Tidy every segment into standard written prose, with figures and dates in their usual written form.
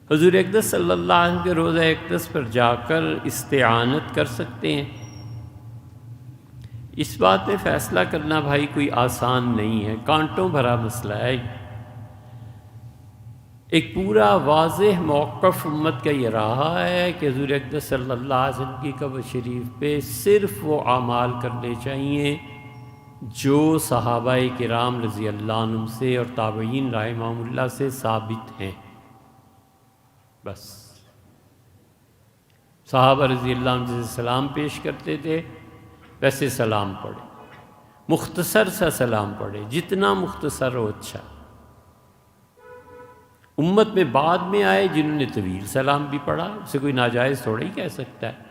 حضور اقدس صلی اللہ علیہ وسلم کے روضہ اقدس پر جا کر استعانت کر سکتے ہیں۔ اس بات میں فیصلہ کرنا بھائی کوئی آسان نہیں ہے، کانٹوں بھرا مسئلہ ہے۔ ایک پورا واضح موقف امت کا یہ رہا ہے کہ حضور اقدس صلی اللہ علیہ وسلم کی قبر شریف پہ صرف وہ اعمال کرنے چاہیے جو صحابہ کرام رضی اللہ عنہم سے اور تابعین رحمہم اللہ سے ثابت ہیں۔ بس صحابہ رضی اللہ عنہ جیسے سلام پیش کرتے تھے ویسے سلام پڑھے، مختصر سا سلام پڑھے، جتنا مختصر ہو اچھا۔ امت میں بعد میں آئے جنہوں نے طویل سلام بھی پڑھا، اسے کوئی ناجائز تھوڑا ہی کہہ سکتا ہے۔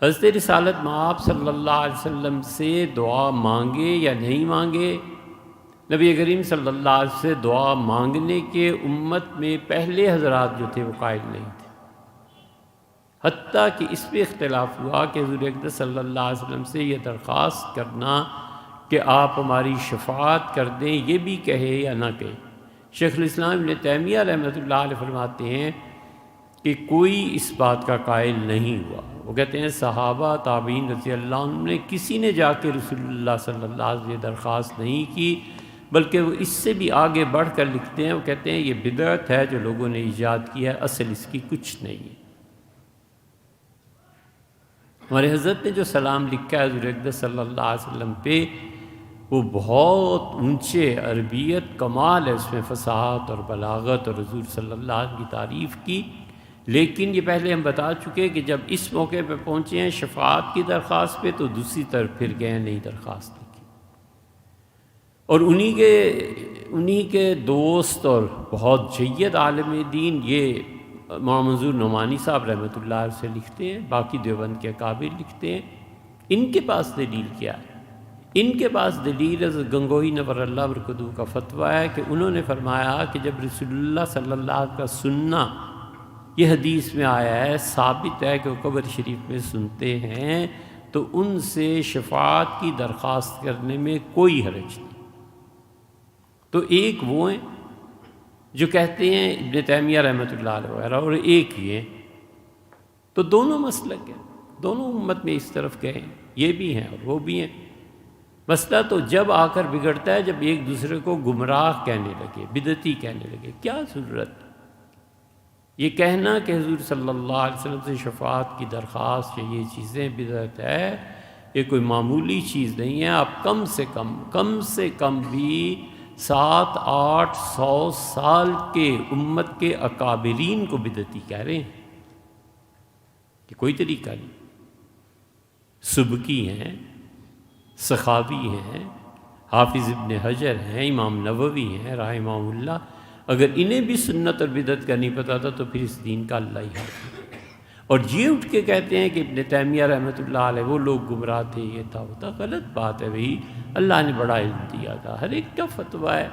حضرت رسالت مآب صلی اللہ علیہ وسلم سے دعا مانگے یا نہیں مانگے، نبی کریم صلی اللہ علیہ وسلم سے دعا مانگنے کے امت میں پہلے حضرات جو تھے وہ قائل نہیں تھے، حتیٰ کہ اس پہ اختلاف ہوا کہ حضور اقدس صلی اللہ علیہ وسلم سے یہ درخواست کرنا کہ آپ ہماری شفاعت کر دیں، یہ بھی کہے یا نہ کہے۔ شیخ الاسلام ابن تیمیہ رحمۃ اللہ علیہ فرماتے ہیں کہ کوئی اس بات کا قائل نہیں ہوا۔ وہ کہتے ہیں صحابہ تابعین رضی اللہ عنہ نے کسی نے جا کے رسول اللہ صلی اللہ علیہ وسلم یہ درخواست نہیں کی، بلکہ وہ اس سے بھی آگے بڑھ کر لکھتے ہیں، وہ کہتے ہیں یہ بدعت ہے جو لوگوں نے ایجاد کیا ہے، اصل اس کی کچھ نہیں ہے۔ ہمارے حضرت نے جو سلام لکھا ہے حضور اقدس صلی اللہ علیہ وسلم پہ، وہ بہت اونچے عربیت کمال ہے، اس میں فصاحت اور بلاغت اور حضور صلی اللہ علیہ وسلم کی تعریف کی، لیکن یہ پہلے ہم بتا چکے کہ جب اس موقع پہ پہنچے ہیں شفاعت کی درخواست پہ تو دوسری طرف پھر گئے ہیں نئی درخواست کی، اور انہی کے دوست اور بہت جید عالم دین یہ مولانا منظور نعمانی صاحب رحمۃ اللہ علیہ سے لکھتے ہیں، باقی دیوبند کے اکابر لکھتے ہیں۔ ان کے پاس دلیل کیا ہے؟ ان کے پاس دلیل حضرت گنگوہی نور اللہ برکتہ کا فتویٰ ہے کہ انہوں نے فرمایا کہ جب رسول اللہ صلی اللہ علیہ وسلم کا سننا یہ حدیث میں آیا ہے، ثابت ہے کہ وہ قبر شریف میں سنتے ہیں، تو ان سے شفاعت کی درخواست کرنے میں کوئی حرج نہیں۔ تو ایک وہ ہیں جو کہتے ہیں ابن تیمیہ رحمۃ اللہ علیہ وغیرہ، اور ایک یہ ہیں، تو دونوں مسلک ہیں، دونوں امت میں اس طرف گئے ہیں، یہ بھی ہیں اور وہ بھی ہیں۔ مسئلہ تو جب آ کر بگڑتا ہے جب ایک دوسرے کو گمراہ کہنے لگے، بدعتی کہنے لگے۔ کیا ضرورت یہ کہنا کہ حضور صلی اللہ علیہ وسلم سے شفاعت کی درخواست یا یہ چیزیں بدعت ہے، یہ کوئی معمولی چیز نہیں ہے۔ آپ کم سے کم بھی 700-800 سال کے امت کے اکابرین کو بدعتی کہہ رہے ہیں کہ کوئی طریقہ نہیں۔ سبکی ہیں، سخاوی ہیں، حافظ ابن حجر ہیں، امام نووی ہیں رحمہ اللہ، اگر انہیں بھی سنت اور بدعت کا نہیں پتہ تھا تو پھر اس دین کا اللہ ہی حافظ۔ اور یہ اٹھ کے کہتے ہیں کہ ابن تیمیہ رحمۃ اللہ علیہ وہ لوگ گمراہ تھے، یہ تھا وہ تھا، غلط بات ہے بھائی، اللہ نے بڑا علم دیا تھا، ہر ایک کا فتویٰ ہے۔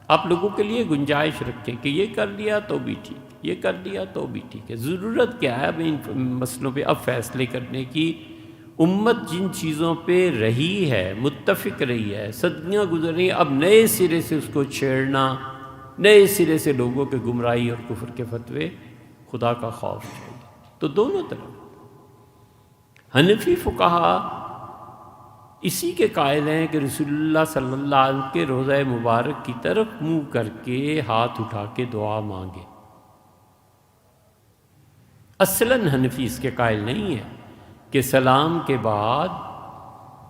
آپ لوگوں کے لیے گنجائش رکھیں کہ یہ کر لیا تو بھی ٹھیک، یہ کر لیا تو بھی ٹھیک ہے۔ ضرورت کیا ہے اب ان مسئلوں پہ اب فیصلے کرنے کی؟ امت جن چیزوں پہ رہی ہے، متفق رہی ہے، صدیاں گزر رہی ہیں، اب نئے سرے سے اس کو چھیڑنا، نئے سرے سے لوگوں کے گمراہی اور کفر کے فتوے، خدا کا خوف چاہیے۔ تو دونوں طرف حنفی فقہا اسی کے قائل ہیں کہ رسول اللہ صلی اللہ علیہ وسلم کے روضہ مبارک کی طرف منہ کر کے ہاتھ اٹھا کے دعا مانگے۔ اصلاً حنفی اس کے قائل نہیں ہے کہ سلام کے بعد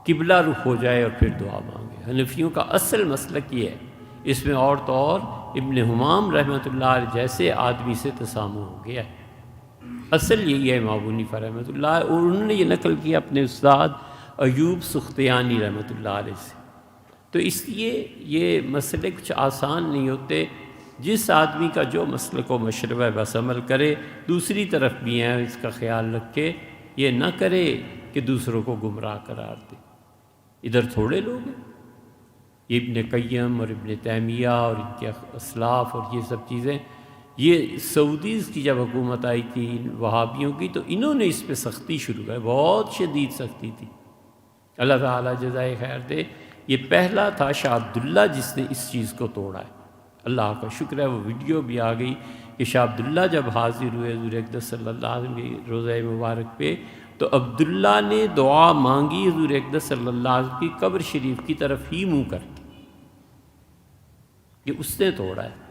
قبلہ رخ ہو جائے اور پھر دعا مانگے۔ حنفیوں کا اصل مسلک یہ ہے، اس میں اور تو اور ابن حمام رحمۃ اللہ علیہ جیسے آدمی سے تسامح ہو گیا ہے۔ اصل یہی ہے امام ابو حنیفہ رحمۃ اللہ، اور انہوں نے یہ نقل کیا اپنے استاد ایوب سختیانی رحمۃ اللہ علیہ سے۔ تو اس لیے یہ مسئلے کچھ آسان نہیں ہوتے، جس آدمی کا جو مسلک و مشربہ ہے بس عمل کرے، دوسری طرف بھی ہیں اس کا خیال رکھے، یہ نہ کرے کہ دوسروں کو گمراہ قرار دے۔ ادھر تھوڑے لوگ ہیں، یہ ابن قیم اور ابن تیمیہ اور ان کے اسلاف اور یہ سب چیزیں، یہ سعودیز کی جب حکومت آئی تھی وہابیوں کی تو انہوں نے اس پہ سختی شروع کی، بہت شدید سختی تھی، اللہ تعالیٰ جزائے خیر دے۔ یہ پہلا تھا شاہ عبداللہ جس نے اس چیز کو توڑا ہے، اللہ کا شکر ہے وہ ویڈیو بھی آ گئی کہ شاہ عبداللہ جب حاضر ہوئے حضور اقدس صلی اللہ علیہ وسلم کی روضہ مبارک پہ، تو عبداللہ نے دعا مانگی حضور اقدس صلی اللہ علیہ وسلم کی قبر شریف کی طرف ہی منہ کر کے، کہ اس نے توڑا ہے۔